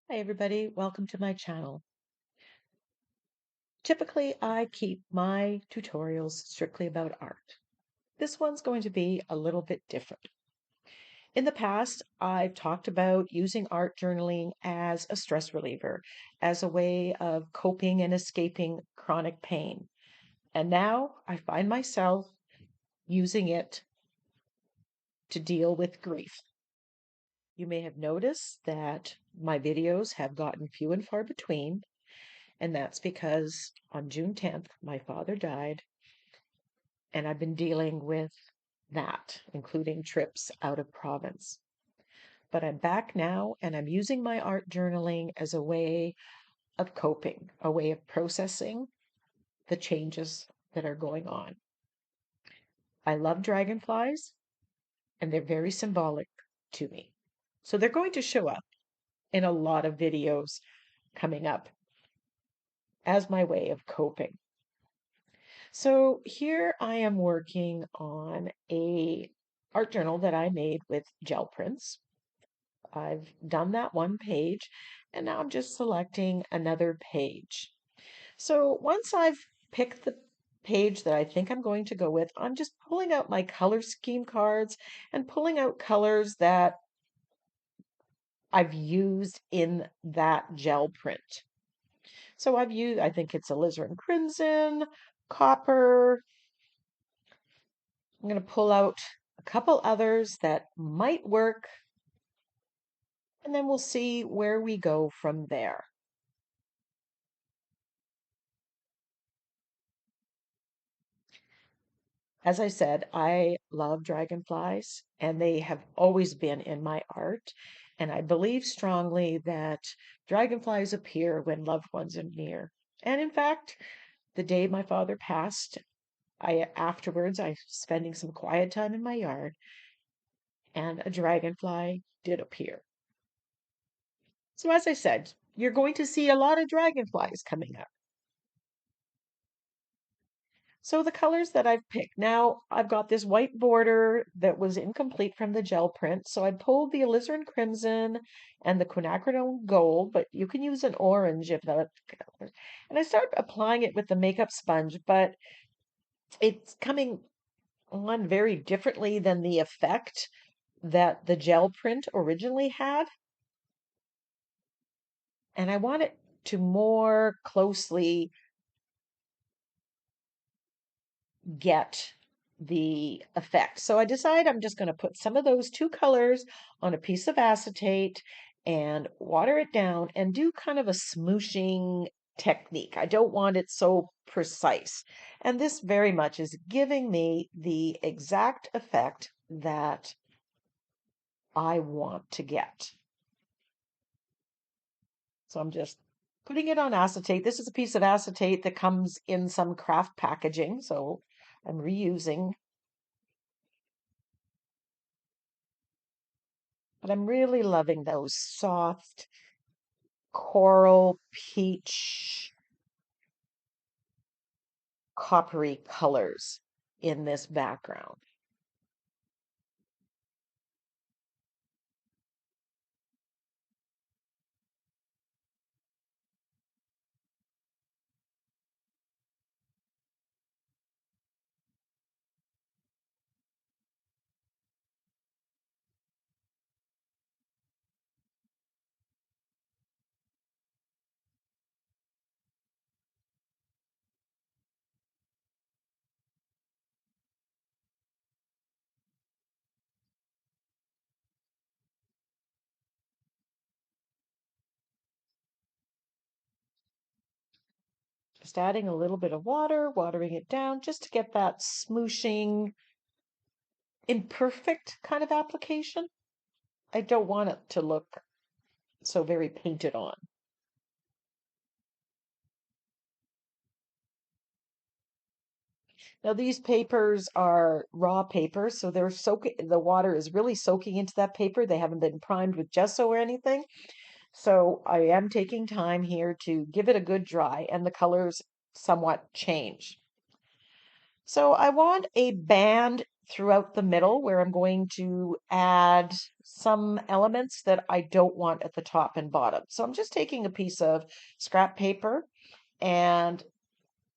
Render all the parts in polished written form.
Hi everybody, welcome to my channel. Typically, I keep my tutorials strictly about art. This one's going to be a little bit different. In the past, I've talked about using art journaling as a stress reliever, as a way of coping and escaping chronic pain. And now I find myself using it to deal with grief. You may have noticed that my videos have gotten few and far between. And that's because on June 10th, my father died, and I've been dealing with that, including trips out of province. But I'm back now, and I'm using my art journaling as a way of coping, a way of processing the changes that are going on. I love dragonflies, and they're very symbolic to me. So they're going to show up in a lot of videos coming up as my way of coping. So here I am working on a art journal that I made with gel prints. I've done that one page, and now I'm just selecting another page. So once I've picked the page that I think I'm going to go with, I'm just pulling out my color scheme cards and pulling out colors that I've used in that gel print. So I think it's alizarin crimson, copper. I'm going to pull out a couple others that might work, and then we'll see where we go from there. As I said, I love dragonflies, and they have always been in my art. And I believe strongly that dragonflies appear when loved ones are near. And in fact, the day my father passed, afterwards I was spending some quiet time in my yard, and a dragonfly did appear. So as I said, you're going to see a lot of dragonflies coming up. So the colors that I've picked, now I've got this white border that was incomplete from the gel print. So I pulled the alizarin crimson and the quinacridone gold, but you can use an orange if that. And I start applying it with the makeup sponge, but it's coming on very differently than the effect that the gel print originally had. And I want it to more closely get the effect. So I decide I'm just going to put some of those two colors on a piece of acetate and water it down and do kind of a smooshing technique. I don't want it so precise. And this very much is giving me the exact effect that I want to get. So I'm just putting it on acetate. This is a piece of acetate that comes in some craft packaging, so I'm reusing. But I'm really loving those soft coral peach coppery colors in this background. Just adding a little bit of water, watering it down just to get that smooshing, imperfect kind of application. I don't want it to look so very painted on. Now these papers are raw papers, so they're soaking, the water is really soaking into that paper. They haven't been primed with gesso or anything. So I am taking time here to give it a good dry and the colors somewhat change. So I want a band throughout the middle where I'm going to add some elements that I don't want at the top and bottom. So I'm just taking a piece of scrap paper and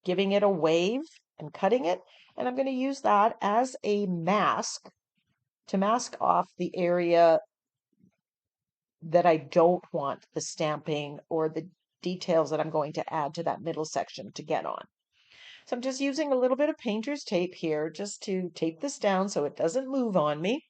giving it a wave and cutting it. And I'm going to use that as a mask to mask off the area that I don't want the stamping or the details that I'm going to add to that middle section to get on. So I'm just using a little bit of painter's tape here just to tape this down so it doesn't move on me.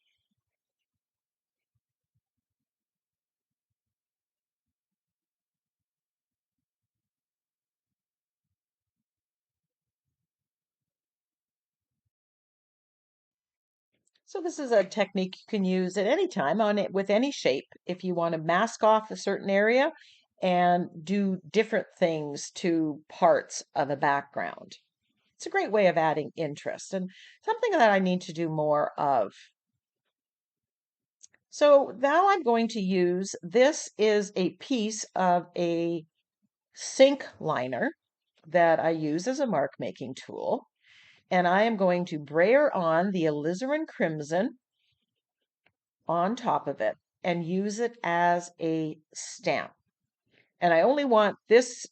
So this is a technique you can use at any time on it with any shape if you want to mask off a certain area and do different things to parts of a background. It's a great way of adding interest and something that I need to do more of. So now I'm going to use, this is a piece of a sink liner that I use as a mark making tool. And I am going to brayer on the alizarin crimson on top of it and use it as a stamp. And I only want this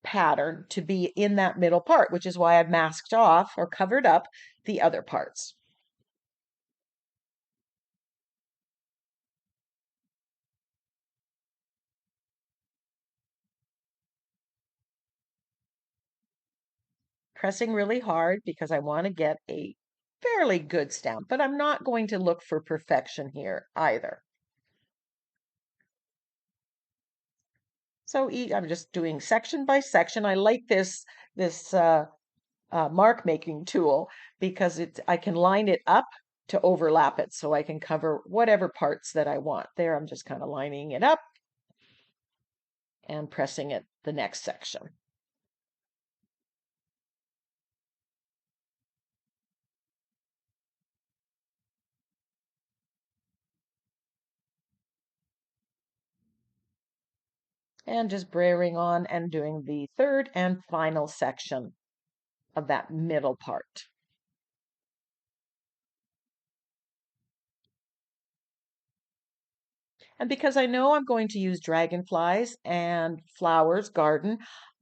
pattern to be in that middle part, which is why I've masked off or covered up the other parts. Pressing really hard because I want to get a fairly good stamp, but I'm not going to look for perfection here either. So I'm just doing section by section. I like this mark making tool because I can line it up to overlap it so I can cover whatever parts that I want. There, I'm just kind of lining it up and pressing it the next section. And just brayering on and doing the third and final section of that middle part. And because I know I'm going to use dragonflies and flowers garden,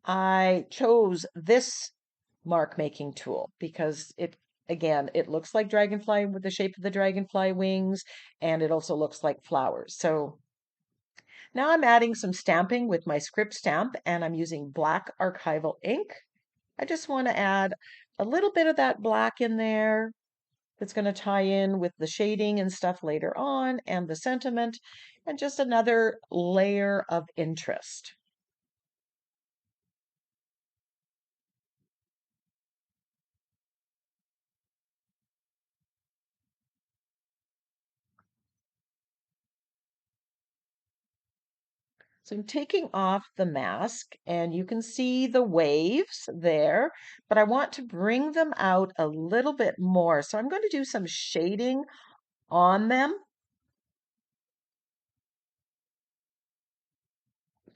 I chose this mark making tool because it looks like dragonfly with the shape of the dragonfly wings, and it also looks like flowers. So now I'm adding some stamping with my script stamp, and I'm using black archival ink. I just want to add a little bit of that black in there that's going to tie in with the shading and stuff later on and the sentiment, and just another layer of interest. So I'm taking off the mask and you can see the waves there, but I want to bring them out a little bit more. So I'm going to do some shading on them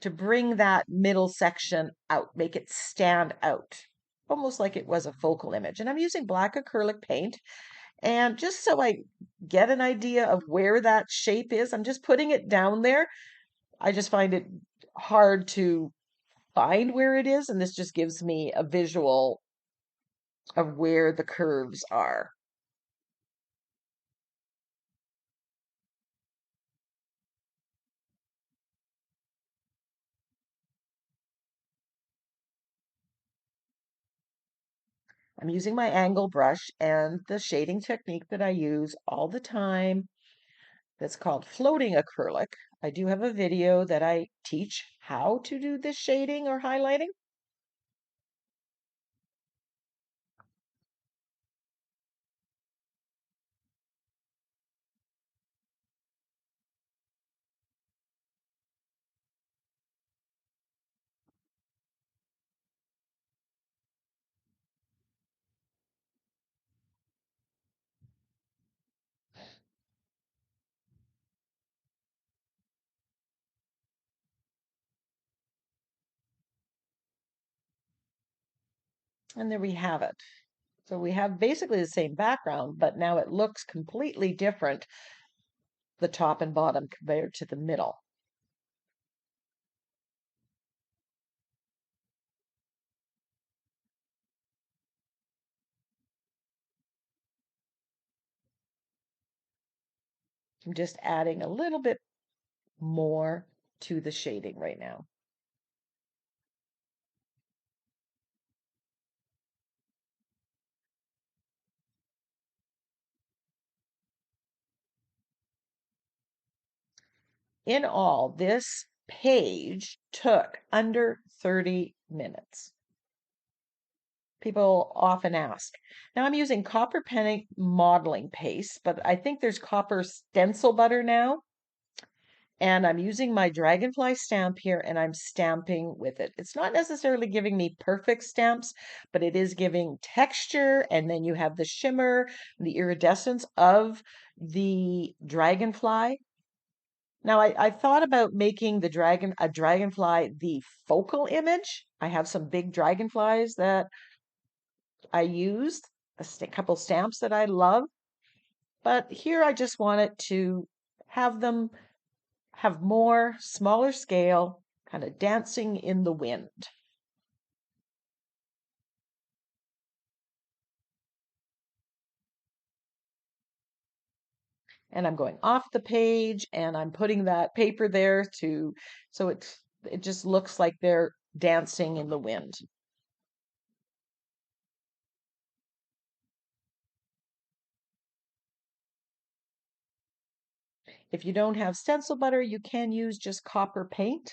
to bring that middle section out, make it stand out, almost like it was a focal image. And I'm using black acrylic paint. And just so I get an idea of where that shape is, I'm just putting it down there. I just find it hard to find where it is, and this just gives me a visual of where the curves are. I'm using my angle brush and the shading technique that I use all the time that's called floating acrylic. I do have a video that I teach how to do this shading or highlighting. And there we have it. So we have basically the same background, but now it looks completely different, the top and bottom compared to the middle. I'm just adding a little bit more to the shading right now. In all, this page took under 30 minutes. People often ask. Now I'm using copper penny modeling paste, but I think there's copper stencil butter now. And I'm using my dragonfly stamp here and I'm stamping with it. It's not necessarily giving me perfect stamps, but it is giving texture. And then you have the shimmer, the iridescence of the dragonfly. Now I thought about making the dragonfly the focal image. I have some big dragonflies that I used, couple stamps that I love, but here I just wanted to have them have more smaller scale, kind of dancing in the wind. And I'm going off the page and I'm putting that paper there so it just looks like they're dancing in the wind. If you don't have stencil butter, you can use just copper paint,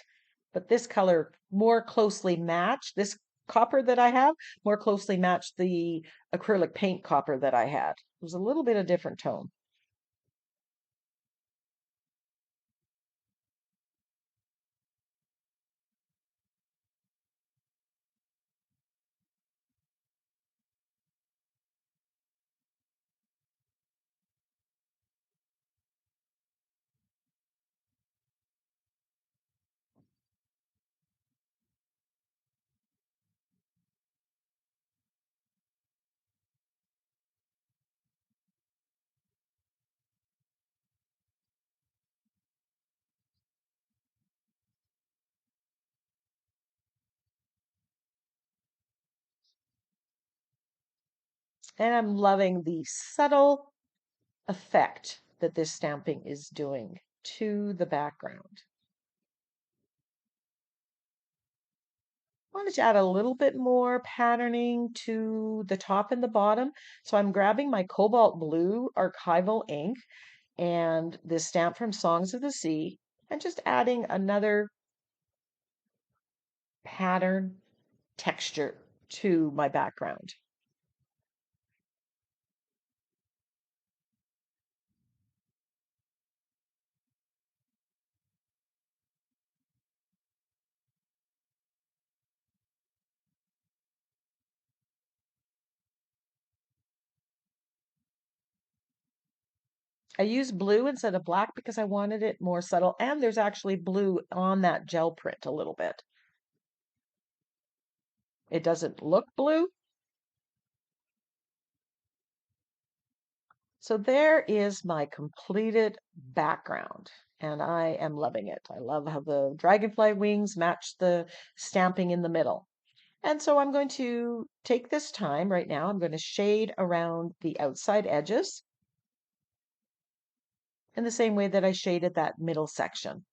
but this color more closely match this copper that I have more closely matched the acrylic paint copper that I had. It was a little bit of different tone. And I'm loving the subtle effect that this stamping is doing to the background. I wanted to add a little bit more patterning to the top and the bottom. So I'm grabbing my cobalt blue archival ink and this stamp from Songs of the Sea and just adding another pattern texture to my background. I use blue instead of black because I wanted it more subtle, and there's actually blue on that gel print a little bit. It doesn't look blue. So there is my completed background, and I am loving it. I love how the dragonfly wings match the stamping in the middle. And so I'm going to take this time right now. I'm going to shade around the outside edges in the same way that I shaded that middle section.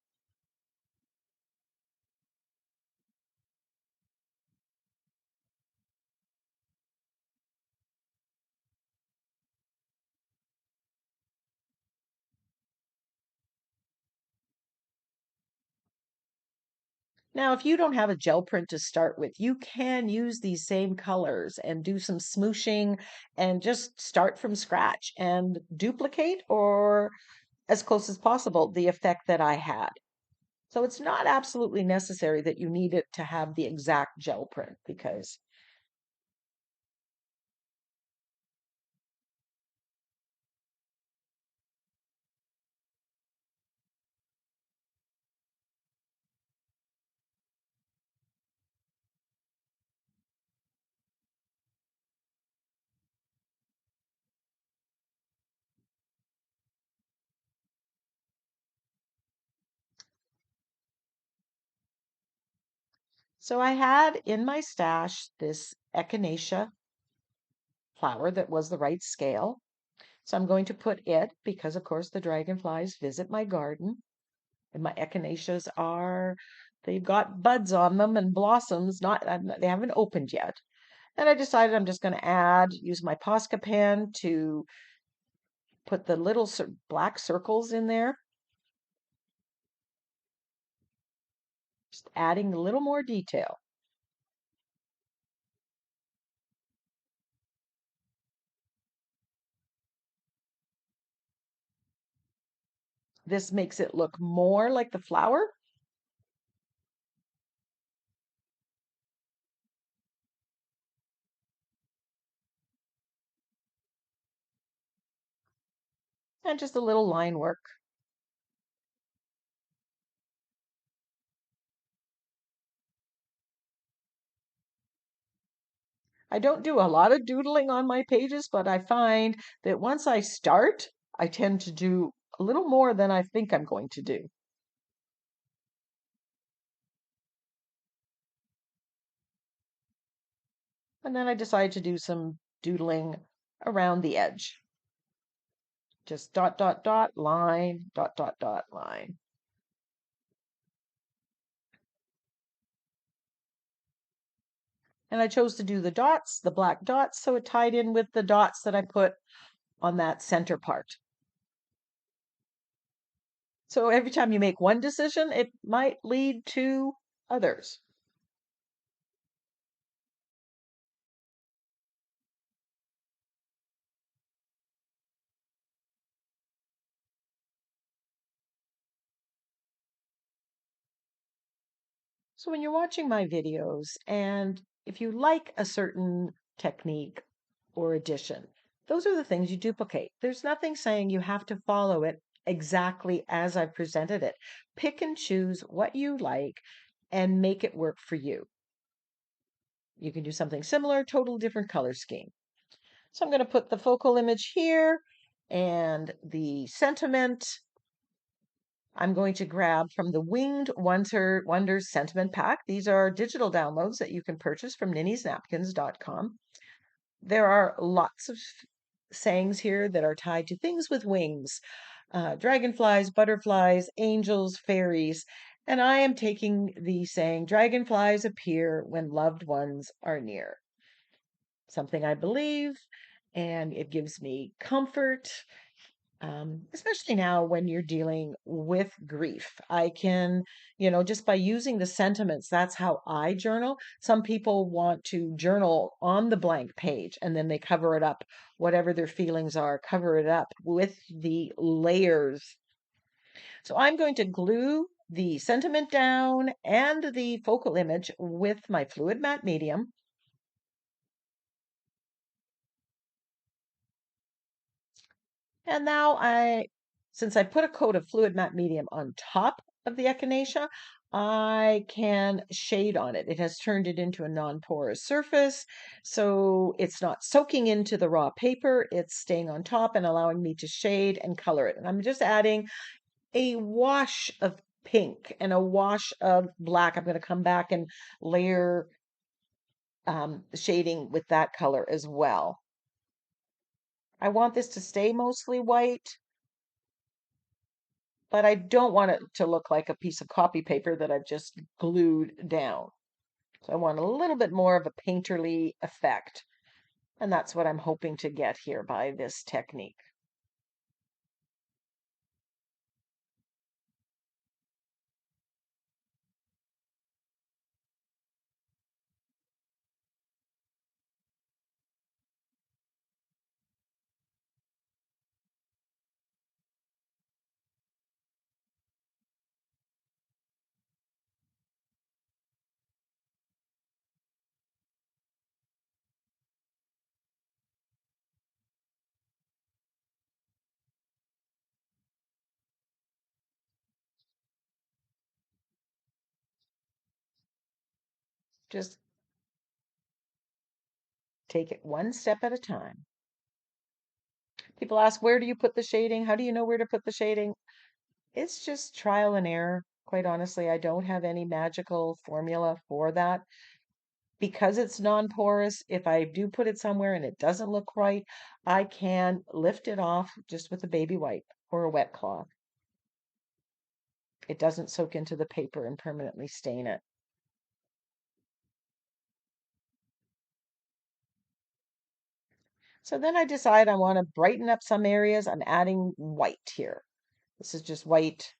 Now, if you don't have a gel print to start with, you can use these same colors and do some smooshing and just start from scratch and duplicate or as close as possible the effect that I had. So it's not absolutely necessary that you need it to have the exact gel print because So I had in my stash this echinacea flower that was the right scale. So I'm going to put it, because of course the dragonflies visit my garden, and my echinaceas they've got buds on them and blossoms, they haven't opened yet. And I decided I'm just going to use my Posca pen to put the little black circles in there, just adding a little more detail. This makes it look more like the flower. And just a little line work. I don't do a lot of doodling on my pages, but I find that once I start, I tend to do a little more than I think I'm going to do. And then I decide to do some doodling around the edge. Just dot, dot, dot, line, dot, dot, dot, line. And I chose to do the dots, the black dots, so it tied in with the dots that I put on that center part. So every time you make one decision, it might lead to others. So when you're watching my videos, and if you like a certain technique or addition, those are the things you duplicate. There's nothing saying you have to follow it exactly as I've presented it. Pick and choose what you like and make it work for you. You can do something similar, total different color scheme. So I'm going to put the focal image here and the sentiment. I'm going to grab from the Winged Wonders Sentiment Pack. These are digital downloads that you can purchase from NINNYSNAPKINS.com. There are lots of sayings here that are tied to things with wings, dragonflies, butterflies, angels, fairies. And I am taking the saying, dragonflies appear when loved ones are near. Something I believe, and it gives me comfort, especially now when you're dealing with grief. I can, just by using the sentiments, that's how I journal. Some people want to journal on the blank page and then they cover it up, whatever their feelings are, cover it up with the layers. So I'm going to glue the sentiment down and the focal image with my fluid matte medium. And now since I put a coat of fluid matte medium on top of the echinacea, I can shade on it. It has turned it into a non-porous surface, so it's not soaking into the raw paper. It's staying on top and allowing me to shade and color it. And I'm just adding a wash of pink and a wash of black. I'm going to come back and layer shading with that color as well. I want this to stay mostly white, but I don't want it to look like a piece of copy paper that I've just glued down. So I want a little bit more of a painterly effect. And that's what I'm hoping to get here by this technique. Just take it one step at a time. People ask, where do you put the shading? How do you know where to put the shading? It's just trial and error. Quite honestly, I don't have any magical formula for that. Because it's non-porous, if I do put it somewhere and it doesn't look right, I can lift it off just with a baby wipe or a wet cloth. It doesn't soak into the paper and permanently stain it. So then I decide I want to brighten up some areas. I'm adding white here. This is just white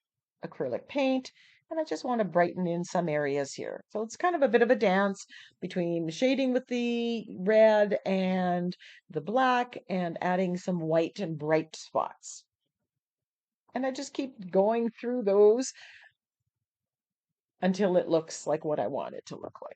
acrylic paint, and I just want to brighten in some areas here. So it's kind of a bit of a dance between shading with the red and the black and adding some white and bright spots. And I just keep going through those until it looks like what I want it to look like.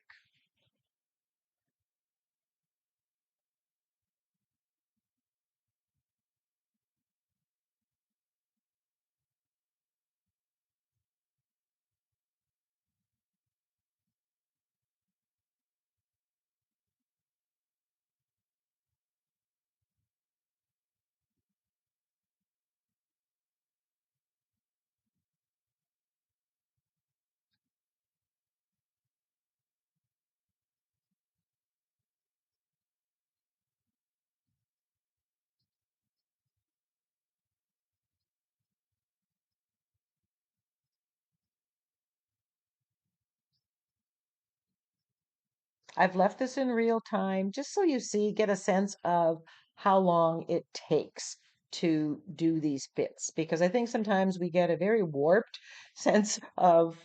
I've left this in real time just so you see, get a sense of how long it takes to do these bits, because I think sometimes we get a very warped sense of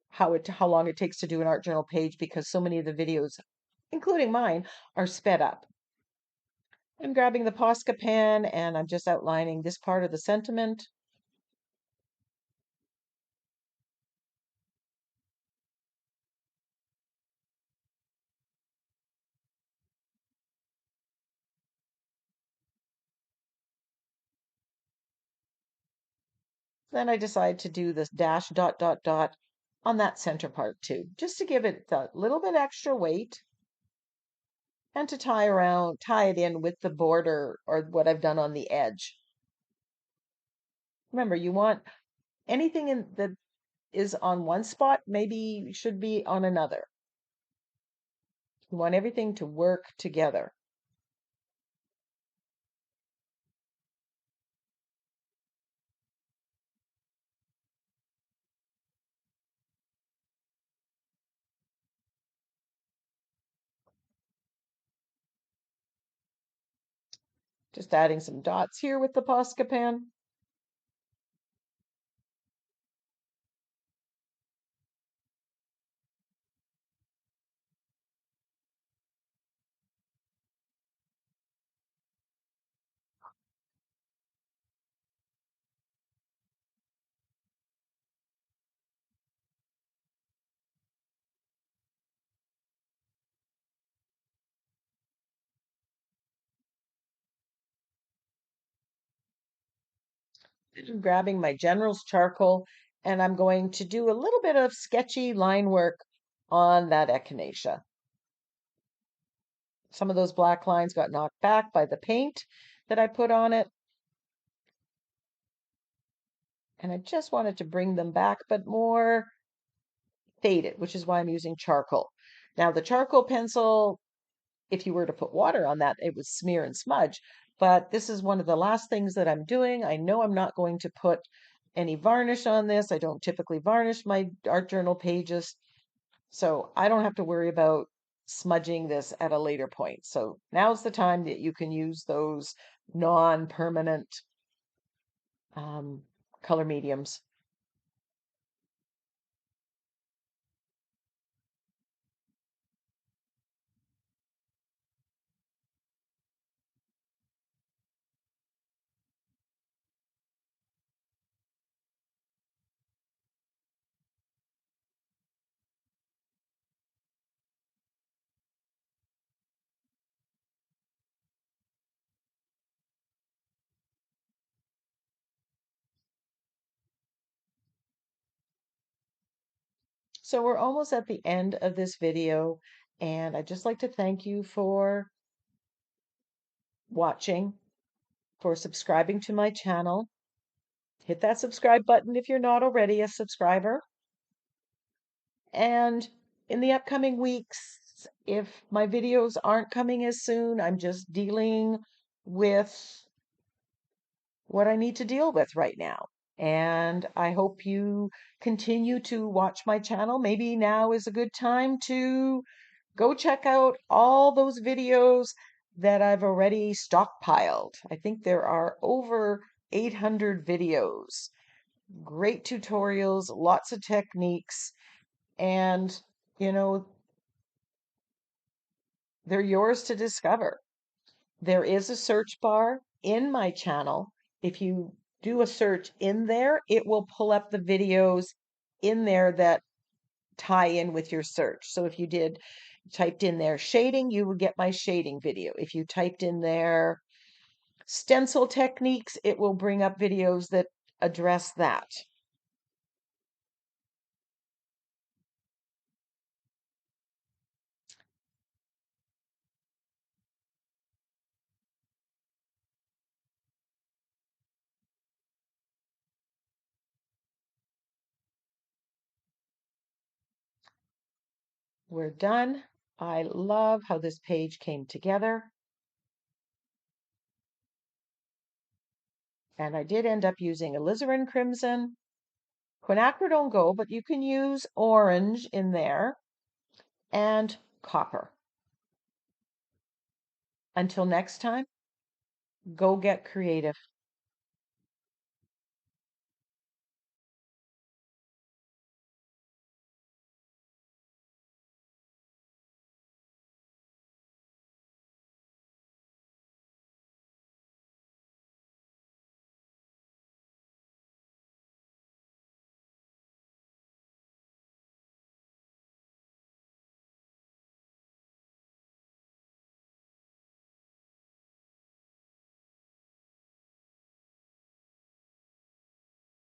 how long it takes to do an art journal page because so many of the videos, including mine, are sped up. I'm grabbing the Posca pen and I'm just outlining this part of the sentiment. Then I decide to do this dash dot dot dot on that center part too, just to give it a little bit extra weight and to tie it in with the border or what I've done on the edge. Remember, you want anything that is on one spot, maybe should be on another. You want everything to work together. Just adding some dots here with the Posca pen. I'm grabbing my General's charcoal and I'm going to do a little bit of sketchy line work on that echinacea. Some of those black lines got knocked back by the paint that I put on it. And I just wanted to bring them back, but more faded, which is why I'm using charcoal. Now, the charcoal pencil, if you were to put water on that, it would smear and smudge. But this is one of the last things that I'm doing. I know I'm not going to put any varnish on this. I don't typically varnish my art journal pages. So I don't have to worry about smudging this at a later point. So now's the time that you can use those non-permanent um, color mediums. So we're almost at the end of this video, and I'd just like to thank you for watching, for subscribing to my channel. Hit that subscribe button if you're not already a subscriber. And in the upcoming weeks, if my videos aren't coming as soon, I'm just dealing with what I need to deal with right now. And I hope you continue to watch my channel. Maybe now is a good time to go check out all those videos that I've already stockpiled. I think there are over 800 videos, great tutorials, lots of techniques, and you know, they're yours to discover. There is a search bar in my channel. If you do a search in there, it will pull up the videos in there that tie in with your search. So if you typed in there shading, you would get my shading video. If you typed in there stencil techniques, it will bring up videos that address that. We're done. I love how this page came together. And I did end up using alizarin crimson. Quinacridone don't go, but you can use orange in there and copper. Until next time, go get creative.